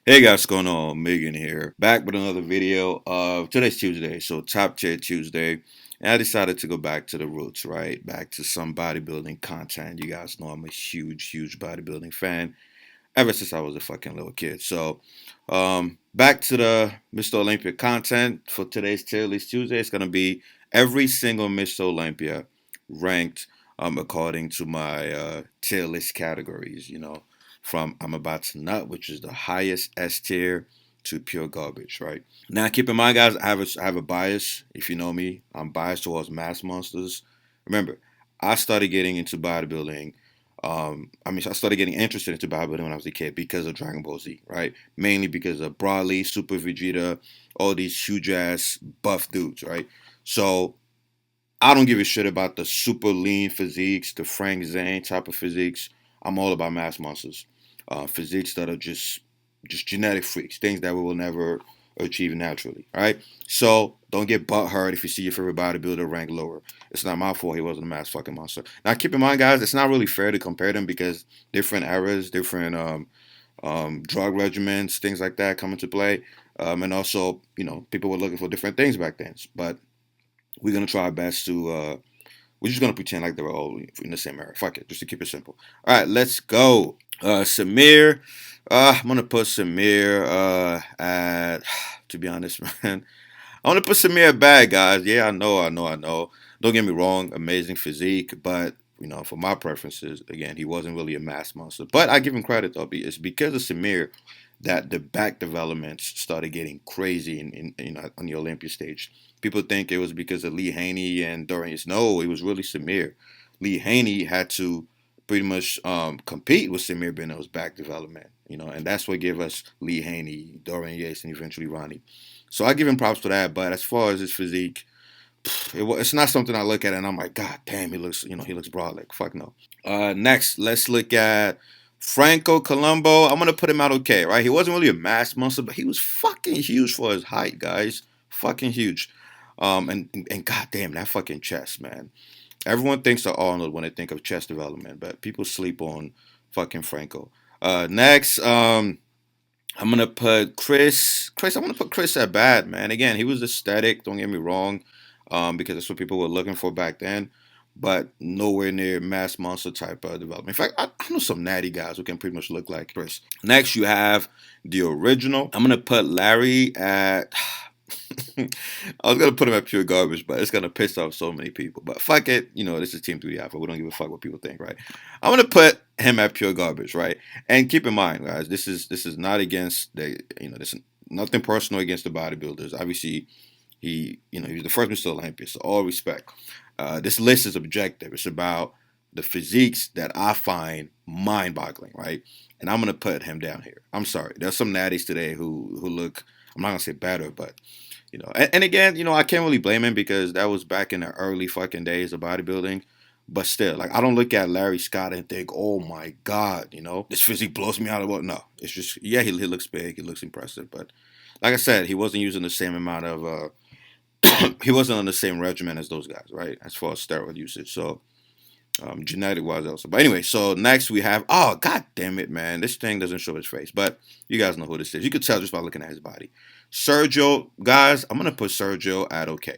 Hey guys, what's going on? Megan here, back with another video of today's Tuesday, so Top Tier Tuesday. And I decided to go back to the roots, right? Back to some bodybuilding content. You guys know I'm a huge bodybuilding fan ever since I was a fucking little kid. So, back to the Mr. Olympia content for today's Tier List Tuesday. It's gonna be every single Mr. Olympia ranked according to my tier list categories. From I'm about to nut, which is the highest S tier, to pure garbage, right? Now, keep in mind, guys, I have a bias. If you know me, I'm biased towards mass monsters. Remember, I started getting into bodybuilding. I started getting interested into bodybuilding when I was a kid because of Dragon Ball Z, right? Mainly because of Broly, Super Vegeta, all these huge ass buff dudes, right? So I don't give a shit about the super lean physiques, the Frank Zane type of physiques. I'm all about mass monsters, physiques that are just genetic freaks, things that we will never achieve naturally. Right? So don't get butt hurt if you see your favorite bodybuilder ranked lower. It's not my fault he wasn't a mass fucking monster. Now keep in mind, guys, it's not really fair to compare them because different eras, different drug regimens, things like that come into play, and also people were looking for different things back then. But we're gonna try our best to we're just gonna pretend like they were all in the same era. Fuck it, just to keep it simple. All right, let's go. Samir. I'm gonna put Samir at. To be honest, man, I want to put Samir at bad, guys. Yeah, I know. Don't get me wrong, amazing physique, but for my preferences, again, he wasn't really a mass monster. But I give him credit though. It's because of Samir that the back developments started getting crazy in on the Olympia stage. People think it was because of Lee Haney and Dorian Yates. No, it was really Samir. Lee Haney had to pretty much compete with Samir Bannout's back development, and that's what gave us Lee Haney, Dorian Yates, and eventually Ronnie. So I give him props for that. But as far as his physique, it's not something I look at and I'm like, God damn, he looks broad. Like, fuck no. Next, let's look at Franco Columbu. I'm gonna put him out okay, right? He wasn't really a mass monster, but he was fucking huge for his height, guys. Fucking huge. And goddamn that fucking chest, man. Everyone thinks of Arnold when they think of chest development, but people sleep on fucking Franco. Next, I'm gonna put Chris. I'm gonna put Chris at bad, man. Again, he was aesthetic. Don't get me wrong, because that's what people were looking for back then. But nowhere near mass monster type development. In fact, I know some natty guys who can pretty much look like Chris. Next, you have the original. I'm gonna put Larry at. I was gonna put him at pure garbage, but it's gonna piss off so many people. But fuck it, this is Team 3DAlpha. We don't give a fuck what people think, right? I'm gonna put him at pure garbage, right? And keep in mind, guys, this is not against this is nothing personal against the bodybuilders. Obviously, he was the first Mr. Olympia, so all respect. This list is objective. It's about the physiques that I find mind-boggling, right? And I'm gonna put him down here. I'm sorry. There's some natties today who look. I'm not gonna say better, but and again, I can't really blame him because that was back in the early fucking days of bodybuilding. But still, like I don't look at Larry Scott and think, oh my God, this physique blows me out of what. No, it's just yeah, he looks big, he looks impressive, but like I said, he wasn't using the same amount of he wasn't on the same regimen as those guys, right? As far as steroid usage, so genetic wise also. But anyway, so next we have god damn it, man, this thing doesn't show his face, but you guys know who this is. You could tell just by looking at his body. Sergio, guys, I'm gonna put Sergio at okay,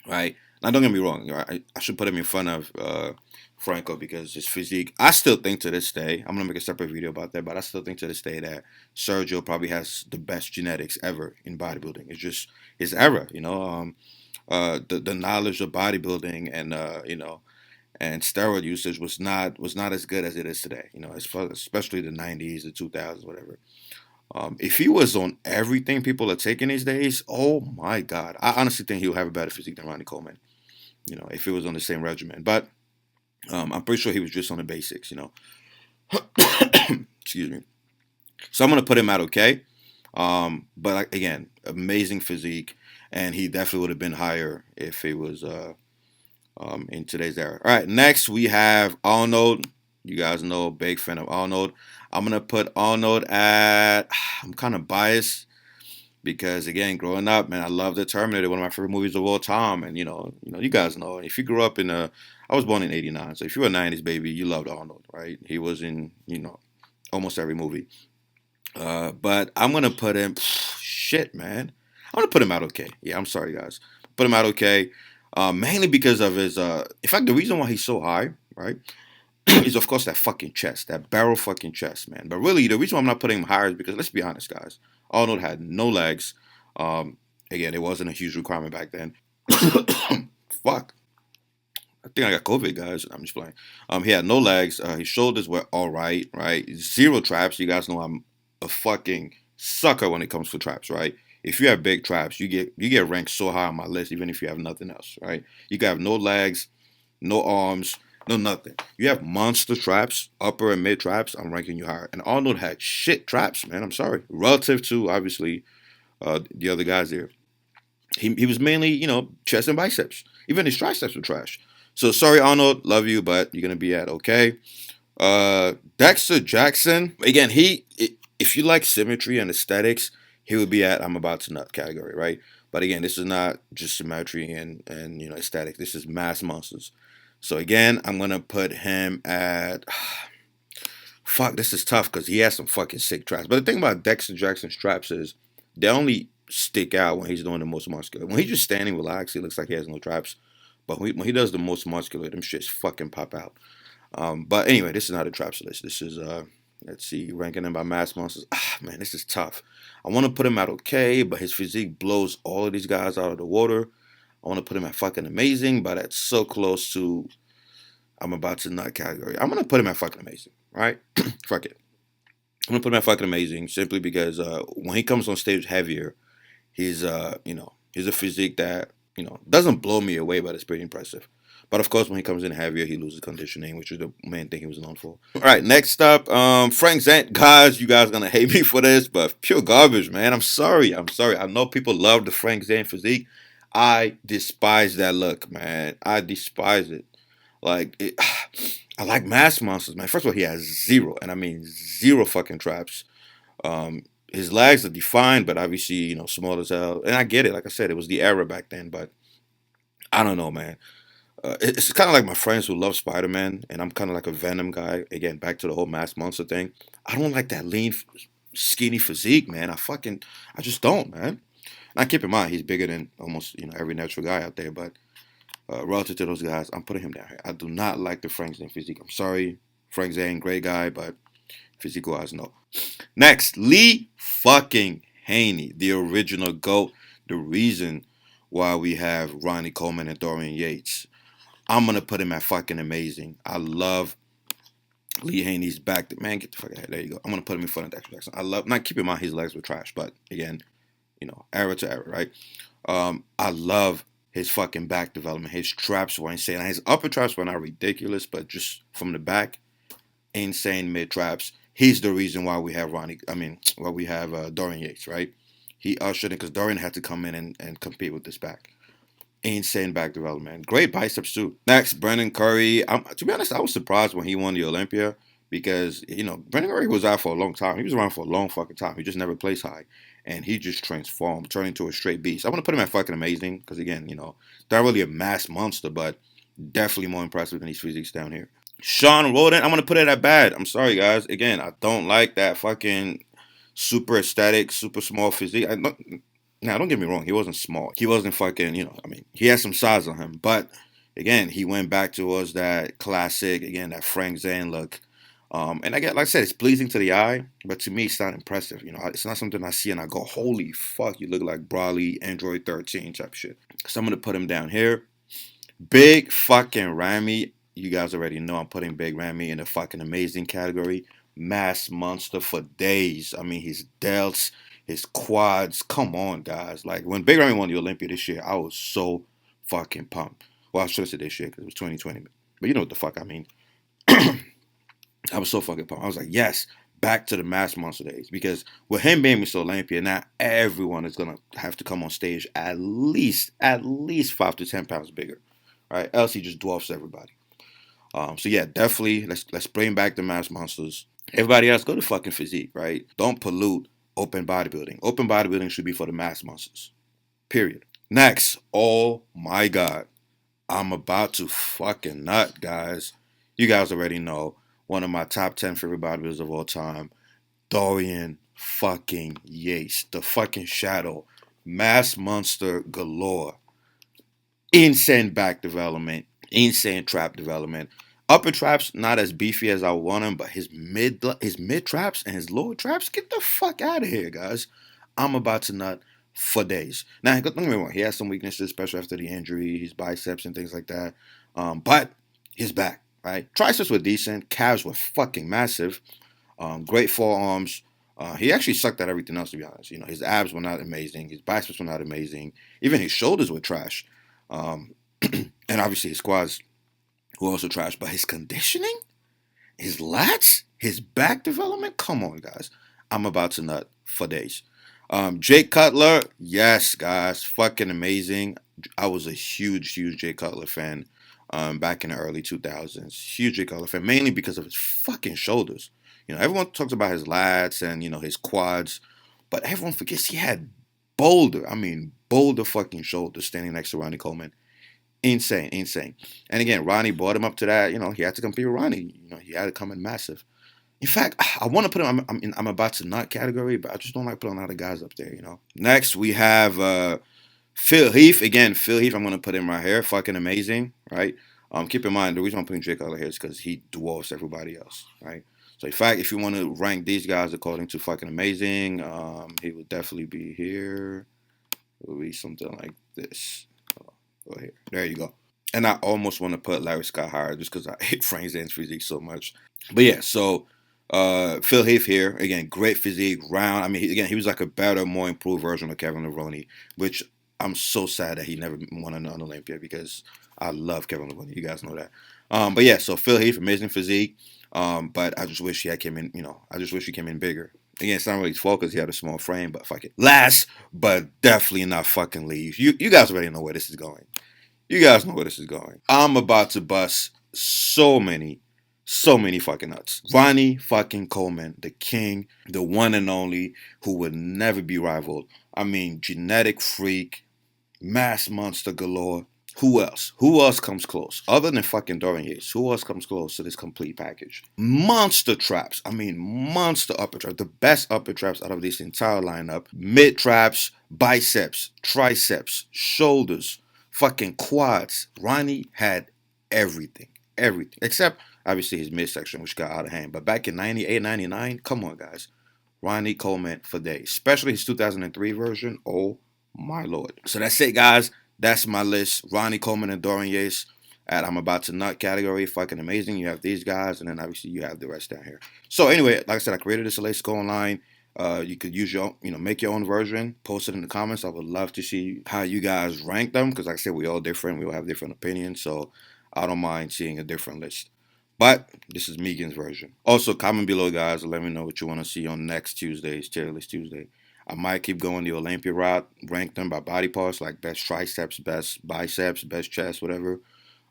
right? Now don't get me wrong, I should put him in front of Franco because his physique. I still think to this day, I'm gonna make a separate video about that, but I still think to this day that Sergio probably has the best genetics ever in bodybuilding. It's just his era, the knowledge of bodybuilding and and steroid usage was not as good as it is today. Especially the '90s, the 2000s, whatever. If he was on everything people are taking these days, oh my God, I honestly think he'll have a better physique than Ronnie Coleman. If he was on the same regimen, but I'm pretty sure he was just on the basics. Excuse me. So I'm gonna put him at okay. But again, amazing physique, and he definitely would have been higher if he was in today's era. All right, next we have Arnold. You guys know, big fan of Arnold. I'm gonna put Arnold at. I'm kind of biased because again, growing up, man, I love the Terminator, one of my favorite movies of all time. And you guys know, if you grew up in a, I was born in '89, so if you were a '90s baby, you loved Arnold, right? He was in almost every movie. But I'm gonna put him. Shit, man. I'm gonna put him out okay. Yeah, I'm sorry, guys. Put him out okay. Mainly because of his. In fact, the reason why he's so high, right, is of course that fucking chest, that barrel fucking chest, man. But really, the reason why I'm not putting him higher is because let's be honest, guys. Arnold had no legs. Again, it wasn't a huge requirement back then. Fuck. I think I got COVID, guys. I'm just playing. He had no legs. His shoulders were all right, right? Zero traps. You guys know I'm a fucking sucker when it comes to traps, right? If you have big traps, you get ranked so high on my list, even if you have nothing else, right? You got no legs, no arms, no nothing. You have monster traps, upper and mid traps. I'm ranking you higher. And Arnold had shit traps, man. I'm sorry, relative to obviously the other guys there. He was mainly, chest and biceps. Even his triceps were trash. So sorry, Arnold, love you, but you're gonna be at okay. Dexter Jackson, again, if you like symmetry and aesthetics, he would be at I'm about to nut category, right? But again, this is not just symmetry and aesthetic. This is mass monsters. So again, I'm gonna put him at fuck. This is tough because he has some fucking sick traps. But the thing about Dexter Jackson's traps is they only stick out when he's doing the most muscular. When he's just standing relaxed, he looks like he has no traps. But when he does the most muscular, them shits fucking pop out. But anyway, this is not a traps list. This is let's see, ranking them by mass monsters. Man, this is tough. I want to put him at okay, but his physique blows all of these guys out of the water. I want to put him at fucking amazing, but that's so close to I'm about to nut category. I'm gonna put him at fucking amazing, right? Fuck it. I'm gonna put him at fucking amazing simply because when he comes on stage heavier, he's he's a physique that doesn't blow me away, but it's pretty impressive. But of course, when he comes in heavier, he loses conditioning, which is the main thing he was known for. All right, next up, Frank Zane. Guys, you guys gonna hate me for this, but pure garbage, man. I'm sorry. I'm sorry. I know people love the Frank Zane physique. I despise that look, man. I despise it. Like it, I like mass monsters, man. First of all, he has zero, and I mean zero fucking traps. His legs are defined, but obviously, small as hell. And I get it. Like I said, it was the era back then, but I don't know, man. It's kind of like my friends who love Spider-Man, and I'm kind of like a Venom guy. Again, back to the whole mass monster thing. I don't like that lean, skinny physique, man. I just don't, man. Now, keep in mind, he's bigger than almost, every natural guy out there, but relative to those guys, I'm putting him down here. I do not like the Frank Zane physique. I'm sorry. Frank Zane, great guy, but physique-wise, no. Next, Lee fucking Haney, the original GOAT, the reason why we have Ronnie Coleman and Dorian Yates. I'm going to put him at fucking amazing. I love Lee Haney's back. Man, get the fuck out of here. There you go. I'm going to put him in front of Dexter Jackson. Not keep in mind his legs were trash, but again, era to era, right? I love his fucking back development. His traps were insane. His upper traps were not ridiculous, but just from the back, insane mid traps. He's the reason why we have Dorian Yates, right? He ushered in because Dorian had to come in and compete with this back. Insane back development. Great biceps too. Next, Brendan Curry. To be honest, I was surprised when he won the Olympia because, Brendan Curry was out for a long time. He was around for a long fucking time. He just never placed high. And he just transformed, turned into a straight beast. I want to put him at fucking amazing because, again, not really a mass monster, but definitely more impressive than these physiques down here. Shawn Rhoden, I'm going to put it at bad. I'm sorry, guys. Again, I don't like that fucking super aesthetic, super small physique. Now, don't get me wrong. He wasn't small. He wasn't fucking, he had some size on him. But, again, he went back towards that classic, again, that Frank Zane look. And again, like I said, it's pleasing to the eye, but to me, it's not impressive. It's not something I see and I go, holy fuck, you look like Brawley, Android 13 type shit. So I'm going to put him down here. Big fucking Ramy. You guys already know I'm putting Big Ramy in the fucking amazing category. Mass monster for days. I mean, his delts, his quads. Come on, guys. Like, when Big Ramy won the Olympia this year, I was so fucking pumped. Well, I should have said this year because it was 2020. But you know what the fuck I mean. I was so fucking pumped. I was like, yes, back to the mass monster days. Because with him being Mr. Olympia, now everyone is going to have to come on stage at least 5 to 10 pounds bigger. Right? Else he just dwarfs everybody. So yeah, definitely, let's bring back the mass monsters. Everybody else, go to fucking physique, right? Don't pollute open bodybuilding. Open bodybuilding should be for the mass monsters. Period. Next, oh my God. I'm about to fucking nut, guys. You guys already know. One of my top 10 favorite bodybuilders of all time, Dorian fucking Yates, the fucking shadow, mass monster galore. Insane back development, insane trap development. Upper traps not as beefy as I want him, but his mid traps and his lower traps, get the fuck out of here, guys. I'm about to nut for days. Now, don't get me wrong, he has some weaknesses, especially after the injury, his biceps and things like that. But his back, right? Triceps were decent, calves were fucking massive. Great forearms. He actually sucked at everything else, to be honest. You know, his abs were not amazing, his biceps were not amazing, even his shoulders were trash. And obviously his squats were also trash, but his conditioning, his lats, his back development, come on, guys. I'm about to nut for days. Jake Cutler, yes, guys, fucking amazing. I was a huge Jake Cutler fan back in the early 2000s. Huge Jake Cutler fan, mainly because of his fucking shoulders. You know, everyone talks about his lats and, you know, his quads, but everyone forgets he had boulder fucking shoulders standing next to Ronnie Coleman. Insane. And again, Ronnie brought him up to that. You know, he had to compete with Ronnie. You know, he had to come in massive. In fact, I want to put him. I'm about to nut category, but I just don't like putting a lot of guys up there. You know. Next, we have Phil Heath. Again, Phil Heath. I'm gonna put him right here. Fucking amazing, right? Keep in mind the reason I'm putting Jake Cutler here is because he dwarfs everybody else, right? So in fact, if you want to rank these guys according to fucking amazing, he would definitely be here. It would be something like this. Go here. There you go. And I almost want to put Larry Scott higher just because I hate Frank Zane's physique so much. But yeah, so Phil Heath here. Again, great physique, round. I mean, he was like a better, more improved version of Kevin Levrone, which I'm so sad that he never won an Olympia because I love Kevin Levrone. You guys know that. But yeah, so Phil Heath, amazing physique. But I just wish he came in, you know, I just wish he came in bigger. Again, it's not really his fault because he had a small frame, but fuck it. Last, but definitely not fucking leave. You guys already know where this is going. You guys know where this is going. I'm about to bust so many fucking nuts. Ronnie fucking Coleman, the king, the one and only, who would never be rivaled. I mean, genetic freak, mass monster galore. Who else? Who else comes close? Other than fucking Dorian Yates, who else comes close to this complete package? Monster traps. I mean, monster upper traps. The best upper traps out of this entire lineup. Mid traps, biceps, triceps, shoulders, fucking quads. Ronnie had everything. Everything. Except, obviously, his midsection, which got out of hand. But back in 98, 99, come on, guys. Ronnie Coleman for days. Especially his 2003 version. Oh, my Lord. So that's it, guys. That's my list. Ronnie Coleman and Dorian Yates at I'm About to Nut category. Fucking amazing. You have these guys, and then obviously you have the rest down here. So anyway, like I said, I created this list. Go online. You could use your, make your own version. Post it in the comments. I would love to see how you guys rank them because, like I said, we're all different. We all have different opinions. So I don't mind seeing a different list. But this is Megan's version. Also, comment below, guys, and let me know what you want to see on next Tuesday's Tier List Tuesday. I might keep going the Olympia route, rank them by body parts, like best triceps, best biceps, best chest, whatever.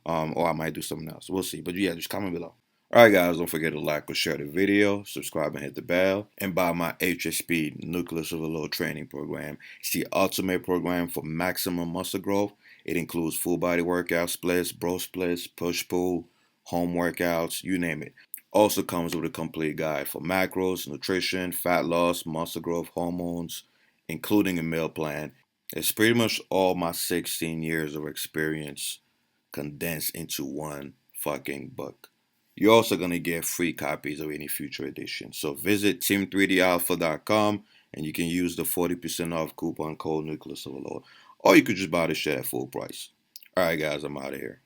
Or I might do something else. We'll see. But yeah, just comment below. Alright, guys, don't forget to like or share the video, subscribe and hit the bell, and buy my HSP Nucleus of a Low training program. It's the ultimate program for maximum muscle growth. It includes full body workouts, splits, bro splits, push-pull, home workouts, you name it. Also comes with a complete guide for macros, nutrition, fat loss, muscle growth, hormones, including a meal plan. It's pretty much all my 16 years of experience condensed into one fucking book. You're also going to get free copies of any future edition. So visit Team3DAlpha.com and you can use the 40% off coupon code Nucleus of a Lord. Or you could just buy the shit at full price. Alright, guys, I'm out of here.